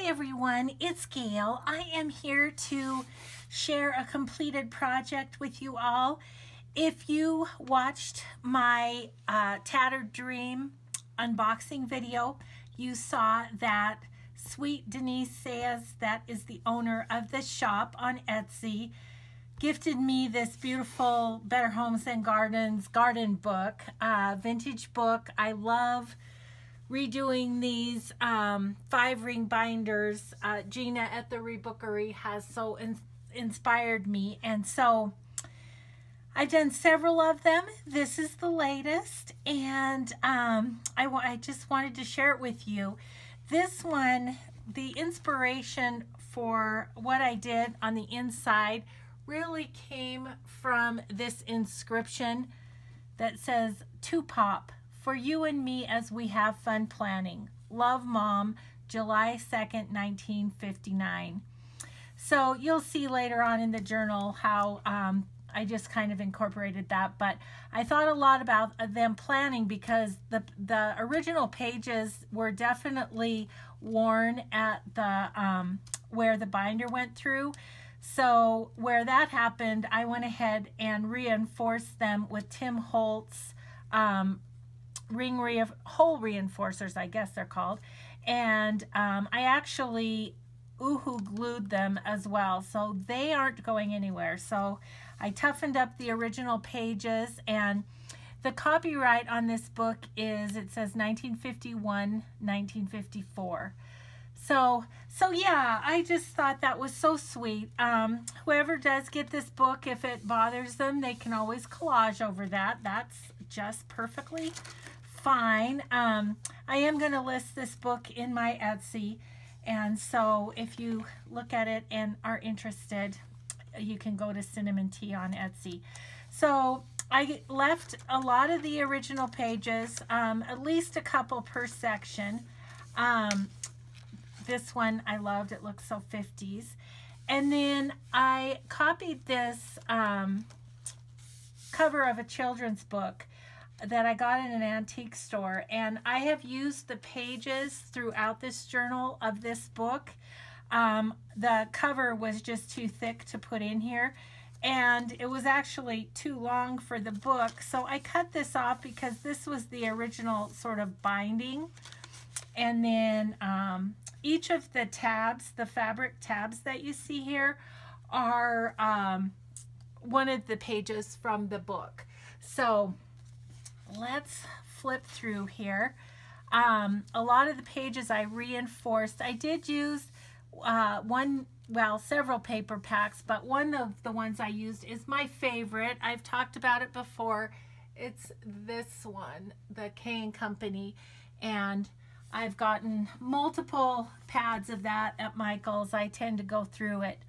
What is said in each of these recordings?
everyone, it's Gail. I am here to share a completed project with you all. If you watched my Tattered Dream unboxing video, you saw that Sweet Denise Says, that is the owner of the shop on Etsy, gifted me this beautiful Better Homes and Gardens garden book, vintage book. I love redoing these 5-ring binders. Gina at the Rebookery has so inspired me, and so I've done several of them. This is the latest, and I just wanted to share it with you. This one, the inspiration for what I did on the inside really came from this inscription that says, "To Pop, for you and me as we have fun planning. Love, Mom, July 2nd, 1959. So you'll see later on in the journal how I just kind of incorporated that, but I thought a lot about them planning because the original pages were definitely worn at the where the binder went through. So where that happened, I went ahead and reinforced them with Tim Holtz hole reinforcers, I guess they're called, and I actually glued them as well, so they aren't going anywhere. So I toughened up the original pages, and the copyright on this book is, it says 1951, 1954. So yeah, I just thought that was so sweet. Whoever does get this book, if it bothers them, they can always collage over that. That's just perfectly fine. I am going to list this book in my Etsy, and so if you look at it and are interested, you can go to Cinnamon Tea on Etsy. So I left a lot of the original pages, at least a couple per section. This one I loved, it looks so 50s. And then I copied this cover of a children's book that I got in an antique store, and I have used the pages throughout this journal of this book. The cover was just too thick to put in here, and it was actually too long for the book, so I cut this off because this was the original sort of binding. And then each of the tabs, the fabric tabs that you see here, are one of the pages from the book. So let's flip through here. A lot of the pages I reinforced. I did use several paper packs, but one of the ones I used is my favorite. I've talked about it before. It's this one, the K & Company, and I've gotten multiple pads of that at Michael's. I tend to go through it.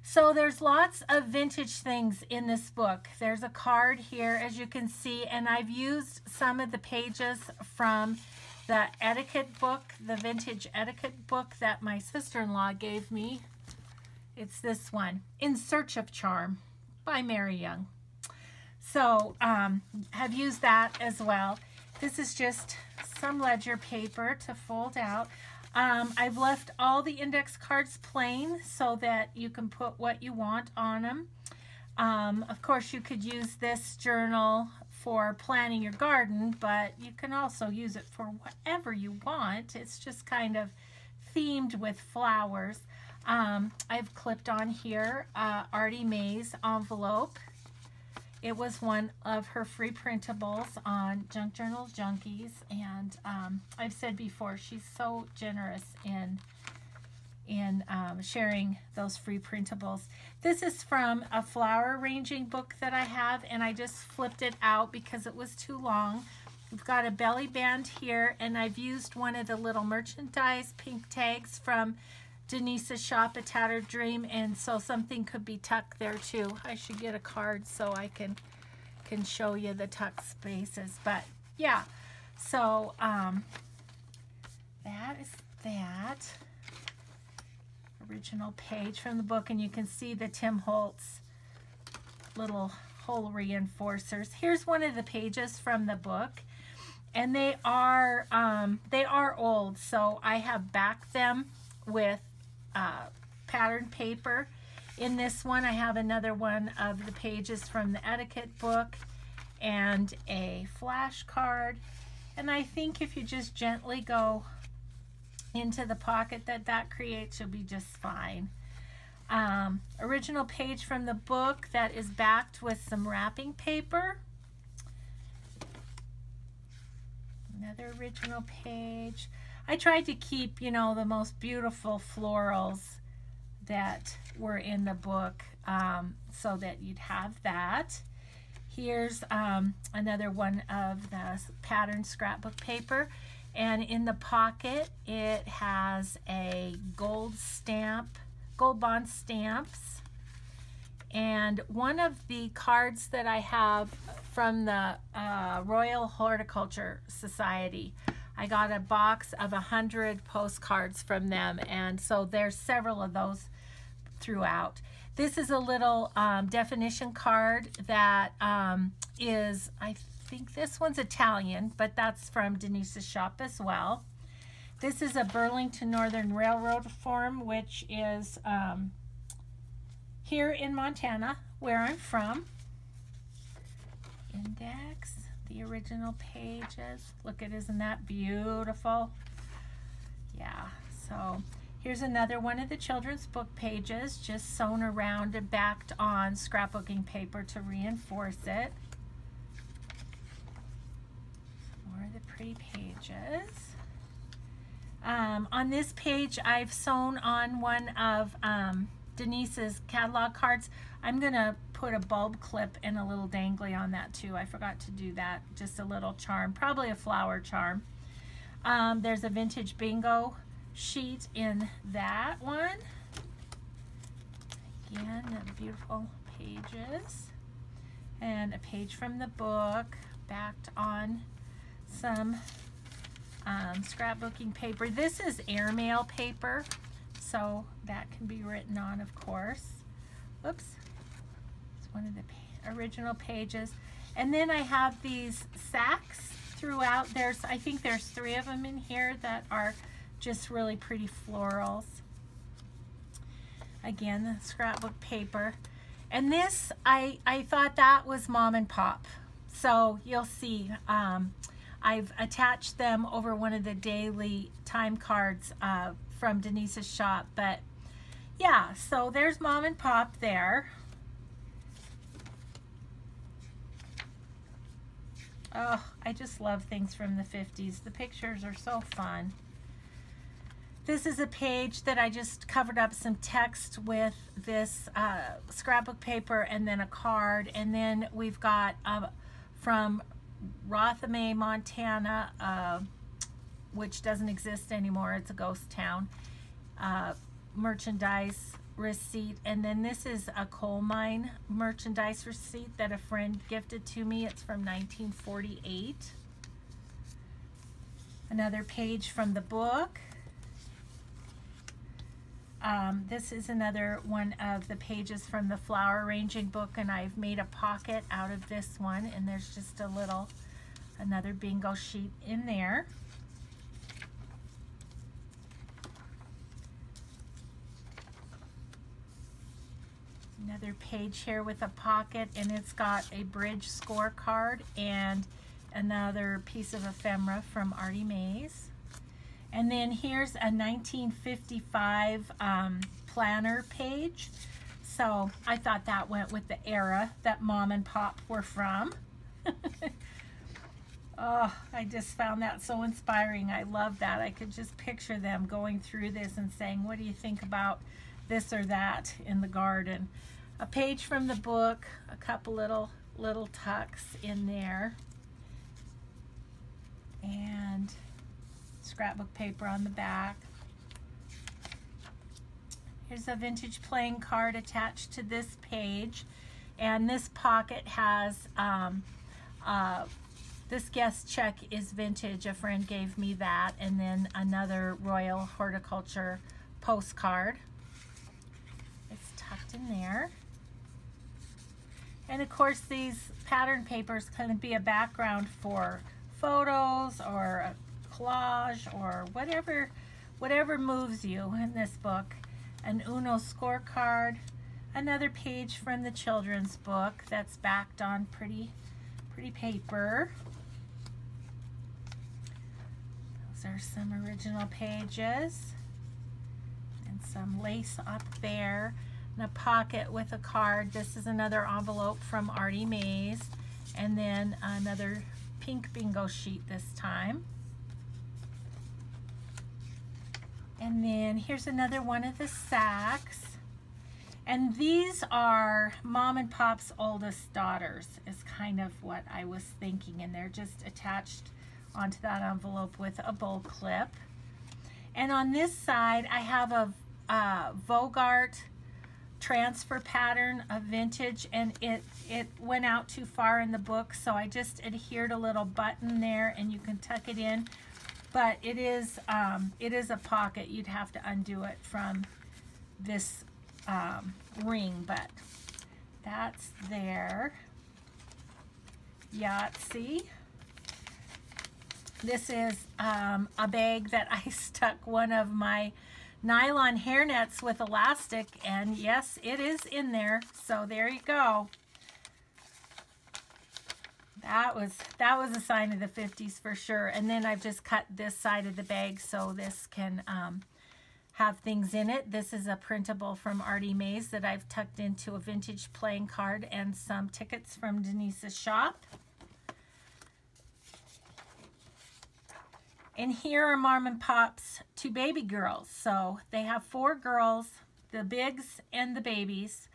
So there's lots of vintage things in this book. There's a card here, as you can see, and I've used some of the pages from the etiquette book, the vintage etiquette book that my sister-in-law gave me. It's this one, In Search of Charm by Mary Young. So have used that as well. This is just some ledger paper to fold out. I've left all the index cards plain so that you can put what you want on them. Of course, you could use this journal for planning your garden, but you can also use it for whatever you want. It's just kind of themed with flowers. I've clipped on here Artie Mae's envelope. It was one of her free printables on Junk Journal Junkies, and I've said before, she's so generous in sharing those free printables. This is from a flower arranging book that I have, and I just flipped it out because it was too long. We've got a belly band here, and I've used one of the little merchandise pink tags from Denise's shop, A Tattered Dream, and so something could be tucked there too. I should get a card so I can show you the tuck spaces, but yeah. So that is that original page from the book, and you can see the Tim Holtz little hole reinforcers. Here's one of the pages from the book, and they are old, so I have backed them with pattern paper. In this one, I have another one of the pages from the etiquette book and a flashcard. And I think if you just gently go into the pocket that creates, you'll be just fine. Original page from the book that is backed with some wrapping paper. Another original page. I tried to keep, you know, the most beautiful florals that were in the book so that you'd have that. Here's another one of the pattern scrapbook paper. And in the pocket, it has a gold bond stamps. And one of the cards that I have from the Royal Horticulture Society, I got a box of 100 postcards from them, and so there's several of those throughout. This is a little definition card that is, I think this one's Italian, but that's from Denise's shop as well. This is a Burlington Northern Railroad form, which is here in Montana, where I'm from. Index, the original pages. Look at, isn't that beautiful? Yeah, so here's another one of the children's book pages, just sewn around and backed on scrapbooking paper to reinforce it. More of the pretty pages. On this page, I've sewn on one of Denise's catalog cards. I'm going to put a bulb clip and a little dangly on that too. I forgot to do that. Just a little charm, probably a flower charm. There's a vintage bingo sheet in that one. Again, the beautiful pages. And a page from the book backed on some scrapbooking paper. This is airmail paper, so that can be written on, of course. Oops. It's one of the original pages. And then I have these sacks throughout. I think there's 3 of them in here that are just really pretty florals. Again, the scrapbook paper. And this, I thought that was Mom and Pop. So you'll see, I've attached them over one of the daily time cards from Denise's shop. But yeah, so there's Mom and Pop there. Oh, I just love things from the 50s. The pictures are so fun. This is a page that I just covered up some text with this scrapbook paper and then a card. And then we've got from Rothame, Montana, which doesn't exist anymore. It's a ghost town. Merchandise receipt. And then this is a coal mine merchandise receipt that a friend gifted to me. It's from 1948. Another page from the book. This is another one of the pages from the flower arranging book, and I've made a pocket out of this one, and there's just another bingo sheet in there. Another page here with a pocket, and it's got a bridge scorecard and another piece of ephemera from Artie Mays. And then here's a 1955 planner page. So I thought that went with the era that Mom and Pop were from. Oh, I just found that so inspiring. I love that. I could just picture them going through this and saying, what do you think about this or that in the garden? A page from the book, a couple little tucks in there. And scrapbook paper on the back. Here's a vintage playing card attached to this page, and this pocket has this guest check is vintage. A friend gave me that, and then another Royal Horticulture postcard. It's tucked in there. And of course, these pattern papers can be a background for photos or a collage or whatever moves you in this book. An Uno scorecard, another page from the children's book that's backed on pretty paper. Those are some original pages, and some lace up there, and a pocket with a card. This is another envelope from Artie Mays, and then another pink bingo sheet this time. And then here's another one of the sacks. And these are Mom and Pop's oldest daughters, is kind of what I was thinking. And they're just attached onto that envelope with a bow clip. And on this side, I have a Vogart transfer pattern of vintage, and it went out too far in the book, so I just adhered a little button there, and you can tuck it in. But it is a pocket. You'd have to undo it from this ring, but that's there. Yahtzee. This is a bag that I stuck one of my nylon hairnets with elastic, and yes, it is in there. So there you go. That was a sign of the 50s for sure. And then I've just cut this side of the bag so this can have things in it. This is a printable from Artie Mays that I've tucked into a vintage playing card and some tickets from Denise's shop. And here are Mom and Pop's two baby girls. So they have 4 girls, the bigs and the babies.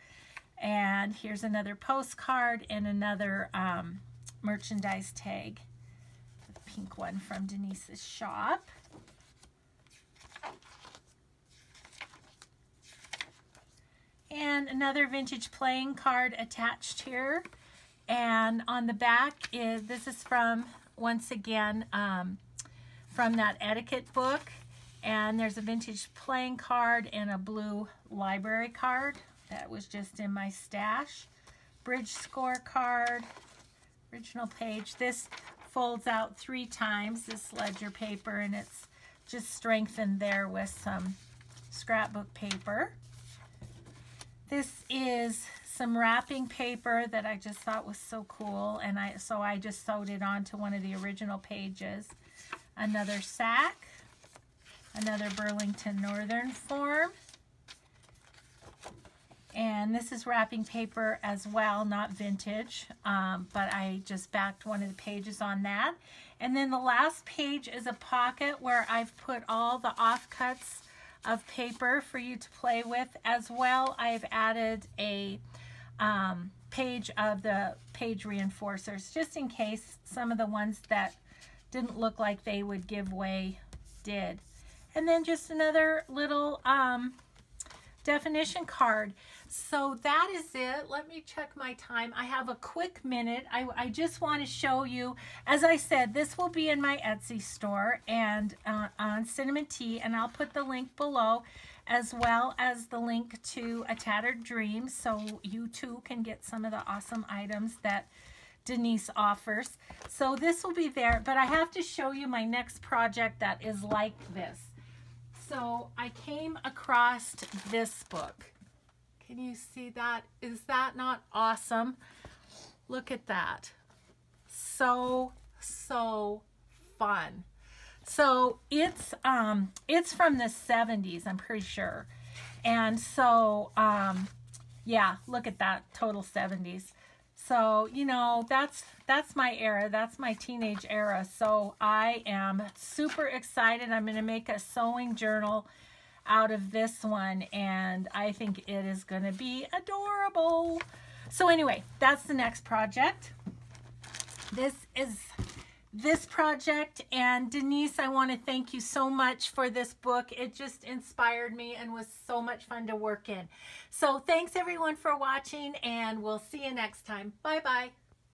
And here's another postcard and another merchandise tag, the pink one from Denise's shop. And another vintage playing card attached here. And on the back this is from, once again, from that etiquette book. And there's a vintage playing card and a blue library card that was just in my stash. Bridge scorecard, original page. This folds out 3 times, this ledger paper, and it's just strengthened there with some scrapbook paper. This is some wrapping paper that I just thought was so cool, and so I just sewed it onto one of the original pages. Another sack, another Burlington Northern form, and this is wrapping paper as well, not vintage, but I just backed one of the pages on that. And then the last page is a pocket where I've put all the offcuts of paper for you to play with. As well, I've added a page of the page reinforcers, just in case some of the ones that didn't look like they would give way did. And then just another little definition card. So that is it. Let me check my time. I have a quick minute. I just want to show you, as I said, this will be in my Etsy store and on Cinnamon Tea, and I'll put the link below, as well as the link to A Tattered Dream, so you too can get some of the awesome items that Denise offers. So this will be there, but I have to show you my next project that is like this. So I came across this book. Can you see that? Is that not awesome? Look at that. So fun. So it's from the 70s, I'm pretty sure. And so yeah, look at that, total 70s. So, you know, that's my era. That's my teenage era. So I am super excited. I'm going to make a sewing journal out of this one, and I think it is going to be adorable. So anyway, that's the next project. This is this project, and Denise, I want to thank you so much for this book. It just inspired me and was so much fun to work in. So thanks everyone for watching, and we'll see you next time. Bye bye.